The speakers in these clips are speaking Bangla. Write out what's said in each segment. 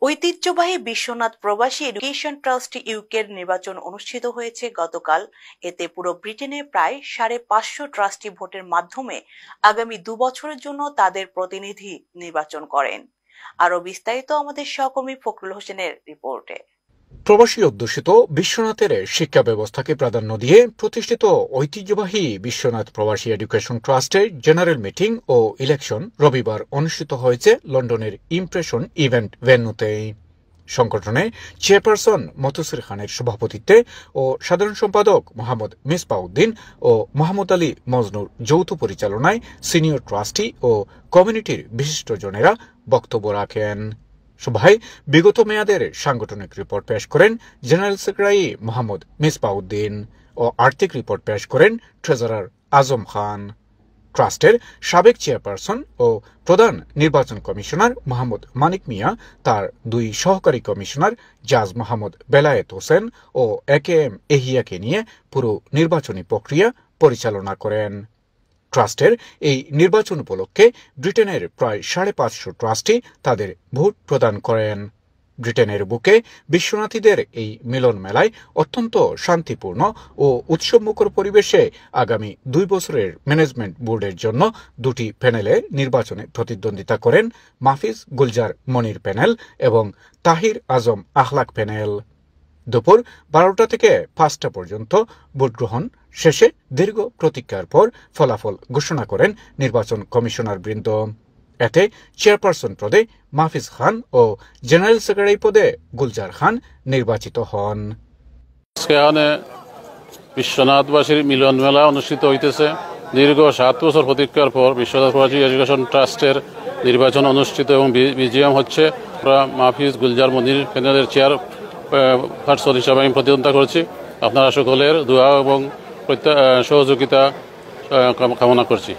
ঐতিহ্যবাহী বিশ্বনাথ প্রবাসী এডুকেশন ট্রাস্ট ইউকের নির্বাচন অনুষ্ঠিত হয়েছে গতকাল। এতে পুরো ব্রিটেনে প্রায় 550 ট্রাস্টি ভোটের মাধ্যমে আগামী 2 বছরের জন্য তাদের প্রতিনিধি নির্বাচন করেন। আরো বিস্তারিত আমাদের সহকর্মী ফখরুল হোসেনের রিপোর্টে। প্রবাসী অধ্যুষিত বিশ্বনাথের শিক্ষা ব্যবস্থাকে প্রাধান্য দিয়ে প্রতিষ্ঠিত ঐতিহ্যবাহী বিশ্বনাথ প্রবাসী এডুকেশন ট্রাস্টের জেনারেল মিটিং ও ইলেকশন রবিবার অনুষ্ঠিত হয়েছে লন্ডনের ইমপ্রেশন ইভেন্ট ভেন্যুতে। সংগঠনে চেয়ারপারসন মতসির খানের সভাপতিত্বে ও সাধারণ সম্পাদক মোহাম্মদ মিসবাউদ্দিন ও মোহাম্মদ আলী মজনুর যৌথ পরিচালনায় সিনিয়র ট্রাস্টি ও কমিউনিটির বিশিষ্টজনেরা বক্তব্য রাখেন। সভায় বিগত মেয়াদের সাংগঠনিক রিপোর্ট পেশ করেন জেনারেল সেক্রেটারি মোহাম্মদ মিসবাউদ্দিন ও আর্থিক রিপোর্ট পেশ করেন ট্রেজারার আজম খান। ট্রাস্টের সাবেক চেয়ারপারসন ও প্রধান নির্বাচন কমিশনার মোহাম্মদ মানিক মিয়া, তার 2 সহকারী কমিশনার জাজ মোহাম্মদ বেলায়েত হোসেন ও AKM এহিয়াকে নিয়ে পুরো নির্বাচনী প্রক্রিয়া পরিচালনা করেন। ট্রাস্টের এই নির্বাচন উপলক্ষে ব্রিটেনের প্রায় 550 ট্রাস্টি তাদের ভোট প্রদান করেন। ব্রিটেনের বুকে বিশ্বনাথীদের এই মিলন মেলায় অত্যন্ত শান্তিপূর্ণ ও উৎসবমুখর পরিবেশে আগামী 2 বছরের ম্যানেজমেন্ট বোর্ডের জন্য 2টি প্যানেলে নির্বাচনে প্রতিদ্বন্দ্বিতা করেন মাহফিজ গুলজার মনির প্যানেল এবং তাহির আজম আখলাক প্যানেল। দুপুর 12টা থেকে 5টা পর্যন্ত ভোটগ্রহণ শেষে দীর্ঘ প্রতীক্ষার পর ফলাফল ঘোষণা করেন নির্বাচন কমিশনার বৃন্দ। এতে চেয়ারপারসন পদে মাহফিজ খান ও জেনারেল সেক্রেটারি পদে গুলজার খান নির্বাচিত হন। বিশ্বনাথবাসীর মিলন মেলা অনুষ্ঠিত হইতেছে। দীর্ঘ 7 বছর প্রতীক্ষার পর বিশ্বনাথ প্রবাসী এডুকেশন ট্রাস্টের নির্বাচন অনুষ্ঠিত এবং বিজিএম হচ্ছে। মাহফিজ গুলজার মনির প্যানেলের চেয়ার পার্সন হিসাবে আমি প্রতিদ্বন্দ্বিতা করছি। আপনারা সকলের দোয়া এবং সহযোগিতা কামনা করছি।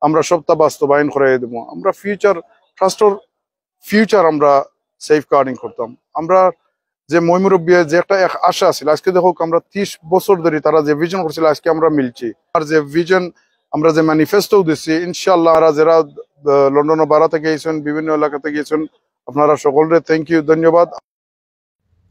আমরা সবটা বাস্তবায়ন করে দেবো। আমরা ট্রাস্টের ফিউচার আমরা সেফ গার্ডিং করতাম। আমরা যে ময়মুরব্বী যে একটা আশা ছিল, আজকে দেখো আমরা 30 বছর ধরে তারা যে ভিজন করছিল, আজকে আমরা মিলছি। আর যে ভিজন আমরা যে ম্যানিফেস্টো দিচ্ছি, ইনশাআল্লাহ যারা লন্ডন ও ভারতে গিয়েছেন, বিভিন্ন এলাকাতে গিয়েছেন, আপনারা সকলরে থ্যাংক ইউ, ধন্যবাদ।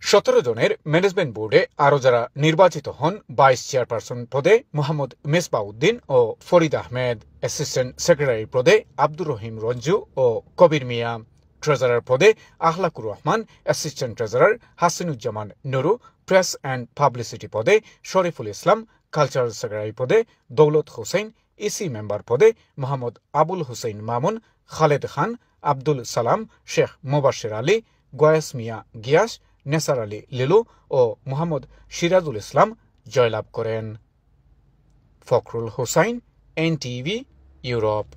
17 জনের ম্যানেজমেন্ট বোর্ডে আরো যারা নির্বাচিত হন, 22 চেয়ারপারসন পদে মোহাম্মদ মিসবাউদ্দিন ও ফরিদ আহমেদ, অ্যাসিস্ট্যান্ট সেক্রেটারি পদে আব্দুর রহিম রঞ্জু ও কবির মিয়া, ট্রেজারার পদে Akhlakur Rahman, assistant treasurer Hasinuzzaman Nuru, press and publicity পদে শরীফুল ইসলাম, কালচারাল সেক্রেটারি পদে দৌলত হোসেন, ইসি মেম্বার পদে মোহাম্মদ আবুল হুসেইন মামুন, খালেদ খান, আব্দুল সালাম, শেখ মুবাশির আলী, গয়াস মিয়া গিয়াস, নেসার আলী লিলু ও মোহাম্মদ সিরাজুল ইসলাম জয়লাভ করেন। Fakhrul Hossain, NTV, Europe.